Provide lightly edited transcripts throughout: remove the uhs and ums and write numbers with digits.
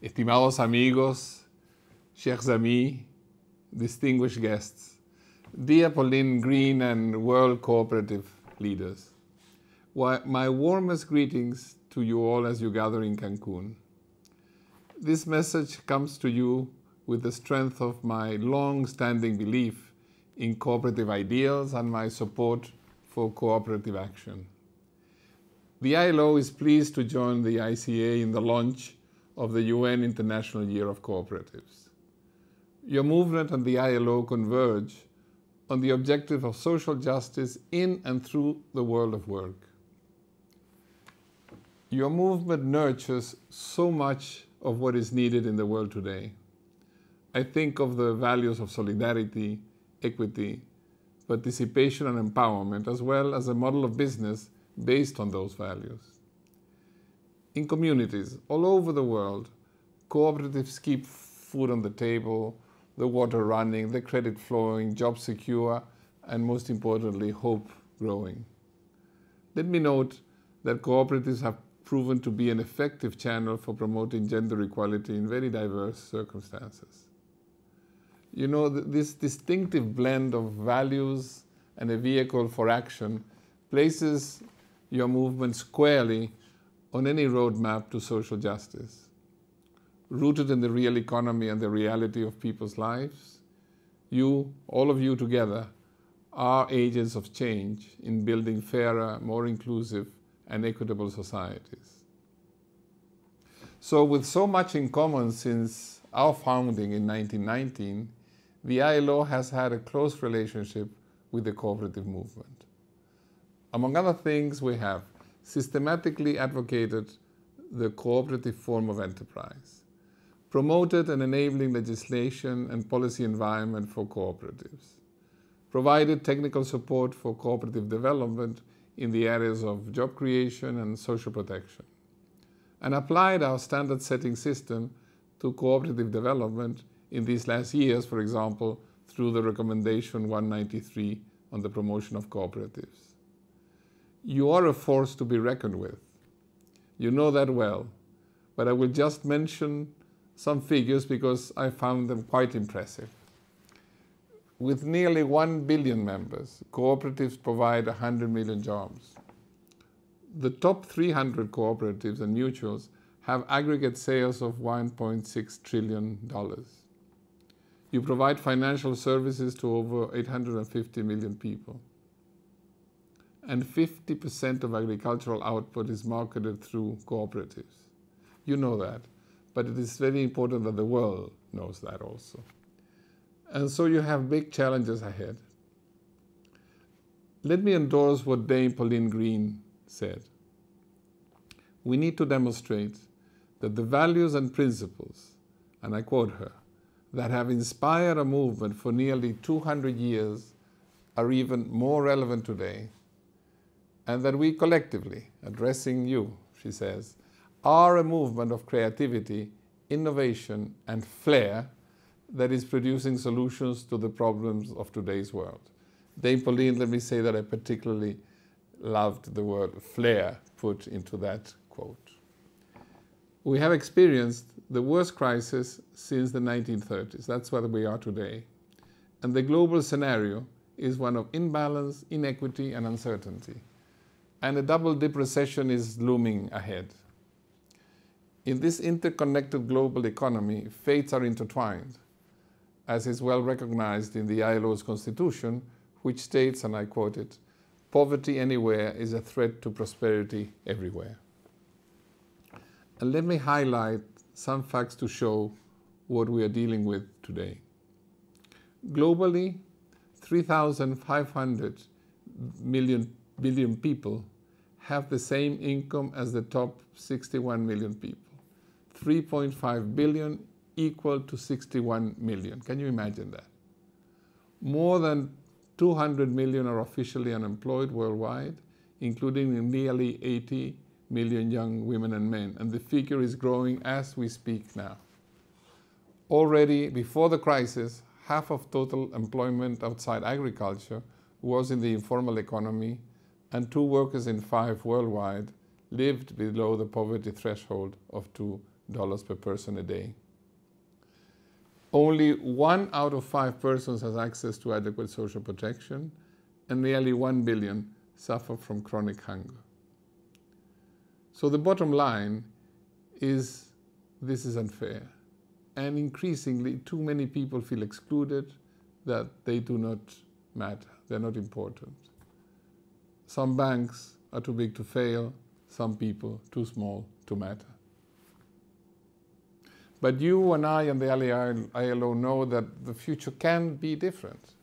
Estimados amigos, chers amis, distinguished guests, dear Pauline Green and World Cooperative leaders, my warmest greetings to you all as you gather in Cancun. This message comes to you with the strength of my long-standing belief in cooperative ideals and my support for cooperative action. The ILO is pleased to join the ICA in the launch of the UN International Year of Cooperatives. Your movement and the ILO converge on the objective of social justice in and through the world of work. Your movement nurtures so much of what is needed in the world today. I think of the values of solidarity, equity, participation and empowerment, as well as a model of business based on those values. In communities all over the world, cooperatives keep food on the table, the water running, the credit flowing, jobs secure, and most importantly, hope growing. Let me note that cooperatives have proven to be an effective channel for promoting gender equality in very diverse circumstances. You know, this distinctive blend of values and a vehicle for action places your movement squarely on any roadmap to social justice. Rooted in the real economy and the reality of people's lives, you, all of you together, are agents of change in building fairer, more inclusive, and equitable societies. So with so much in common since our founding in 1919, the ILO has had a close relationship with the cooperative movement. Among other things, we have systematically advocated the cooperative form of enterprise, promoted an enabling legislation and policy environment for cooperatives, provided technical support for cooperative development in the areas of job creation and social protection, and applied our standard-setting system to cooperative development in these last years, for example, through the Recommendation 193 on the promotion of cooperatives. You are a force to be reckoned with. You know that well, but I will just mention some figures because I found them quite impressive. With nearly 1 billion members, cooperatives provide 100 million jobs. The top 300 cooperatives and mutuals have aggregate sales of $1.6 trillion. You provide financial services to over 850 million people. And 50% of agricultural output is marketed through cooperatives. You know that, but it is very important that the world knows that also. And so you have big challenges ahead. Let me endorse what Dame Pauline Green said. We need to demonstrate that the values and principles, and I quote her, that have inspired a movement for nearly 200 years are even more relevant today, and that we collectively, addressing you, she says, are a movement of creativity, innovation, and flair that is producing solutions to the problems of today's world. Dame Pauline, let me say that I particularly loved the word flair put into that quote. We have experienced the worst crisis since the 1930s. That's where we are today. And the global scenario is one of imbalance, inequity, and uncertainty. And a double-dip recession is looming ahead. In this interconnected global economy, fates are intertwined, as is well recognized in the ILO's constitution, which states, and I quote it, "Poverty anywhere is a threat to prosperity everywhere." And let me highlight some facts to show what we are dealing with today. Globally, 3,500 billion people have the same income as the top 61 million people. 3.5 billion equal to 61 million. Can you imagine that? More than 200 million are officially unemployed worldwide, including nearly 80 million young women and men, and the figure is growing as we speak now. Already before the crisis, half of total employment outside agriculture was in the informal economy, and 2 workers in 5 worldwide lived below the poverty threshold of $2 per person a day. Only 1 out of 5 persons has access to adequate social protection, and nearly 1 billion suffer from chronic hunger. So the bottom line is this is unfair. And increasingly, too many people feel excluded, that they do not matter, they're not important. Some banks are too big to fail, some people too small to matter. But you and I and the ILO know that the future can be different.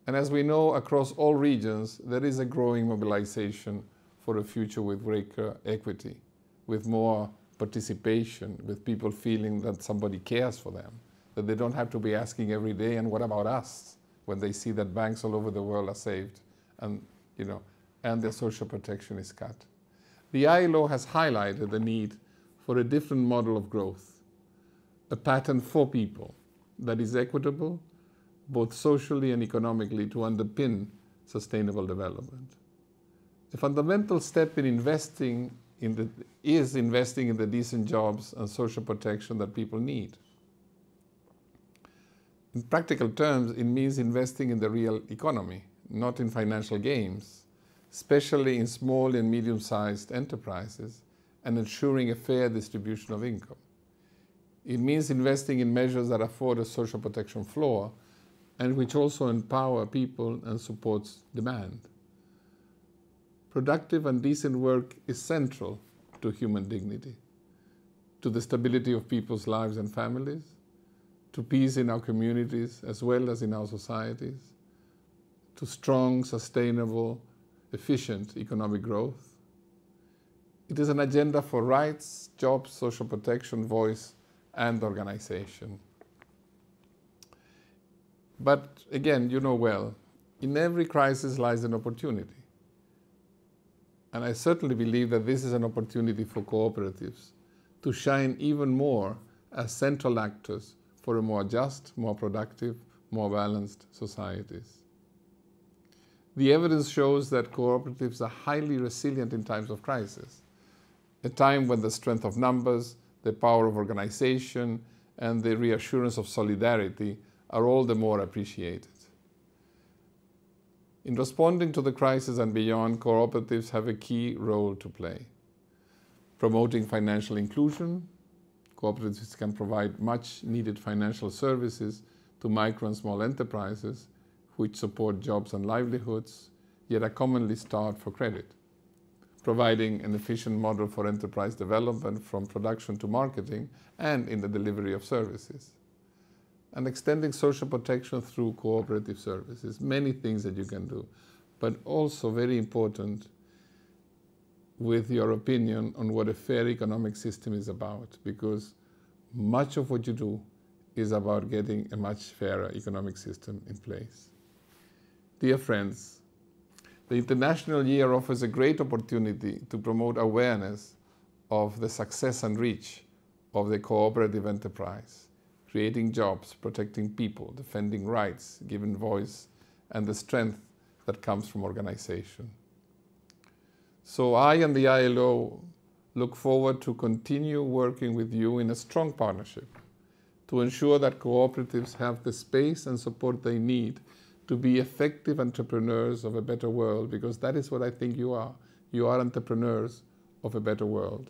And as we know, across all regions, there is a growing mobilization for a future with greater equity, with more participation, with people feeling that somebody cares for them, that they don't have to be asking every day, and what about us, when they see that banks all over the world are saved and, and their social protection is cut. The ILO has highlighted the need for a different model of growth, a pattern for people that is equitable, both socially and economically, to underpin sustainable development. A fundamental step in investing in the decent jobs and social protection that people need. In practical terms, it means investing in the real economy, not in financial games, especially in small and medium-sized enterprises, and ensuring a fair distribution of income. It means investing in measures that afford a social protection floor and which also empower people and supports demand. Productive and decent work is central to human dignity, to the stability of people's lives and families, to peace in our communities as well as in our societies, to strong, sustainable, efficient economic growth. It is an agenda for rights, jobs, social protection, voice, and organization. But again, you know well, in every crisis lies an opportunity. And I certainly believe that this is an opportunity for cooperatives to shine even more as central actors for a more just, more productive, more balanced societies. The evidence shows that cooperatives are highly resilient in times of crisis, a time when the strength of numbers, the power of organization, and the reassurance of solidarity are all the more appreciated. In responding to the crisis and beyond, cooperatives have a key role to play. Promoting financial inclusion, cooperatives can provide much needed financial services to micro and small enterprises which support jobs and livelihoods, yet are commonly starved for credit. Providing an efficient model for enterprise development from production to marketing and in the delivery of services. And extending social protection through cooperative services. Many things that you can do, but also very important with your opinion on what a fair economic system is about, because much of what you do is about getting a much fairer economic system in place. Dear friends, the International Year offers a great opportunity to promote awareness of the success and reach of the cooperative enterprise, creating jobs, protecting people, defending rights, giving voice, and the strength that comes from organization. So I and the ILO look forward to continue working with you in a strong partnership to ensure that cooperatives have the space and support they need to be effective entrepreneurs of a better world, because that is what I think you are. You are entrepreneurs of a better world.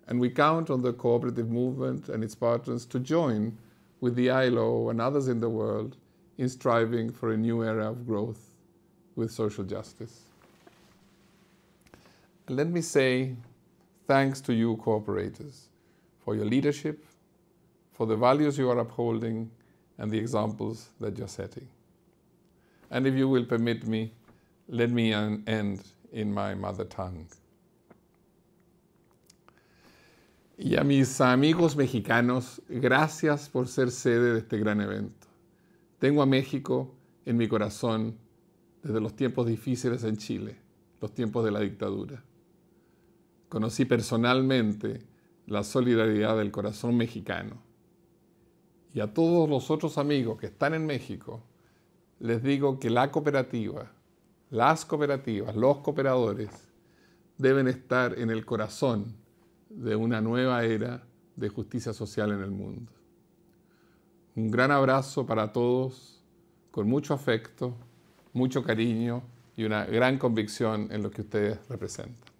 And we count on the cooperative movement and its partners to join with the ILO and others in the world in striving for a new era of growth with social justice. And let me say thanks to you, cooperators, for your leadership, for the values you are upholding, and the examples that you're setting. And if you will permit me, let me end in my mother tongue. Y a mis amigos mexicanos, gracias por ser sede de este gran evento. Tengo a México en mi corazón desde los tiempos difíciles en Chile, los tiempos de la dictadura. Conocí personalmente la solidaridad del corazón mexicano. Y a todos los otros amigos que están en México, les digo que la cooperativa, las cooperativas, los cooperadores deben estar en el corazón de una nueva era de justicia social en el mundo. Un gran abrazo para todos, con mucho afecto, mucho cariño y una gran convicción en lo que ustedes representan.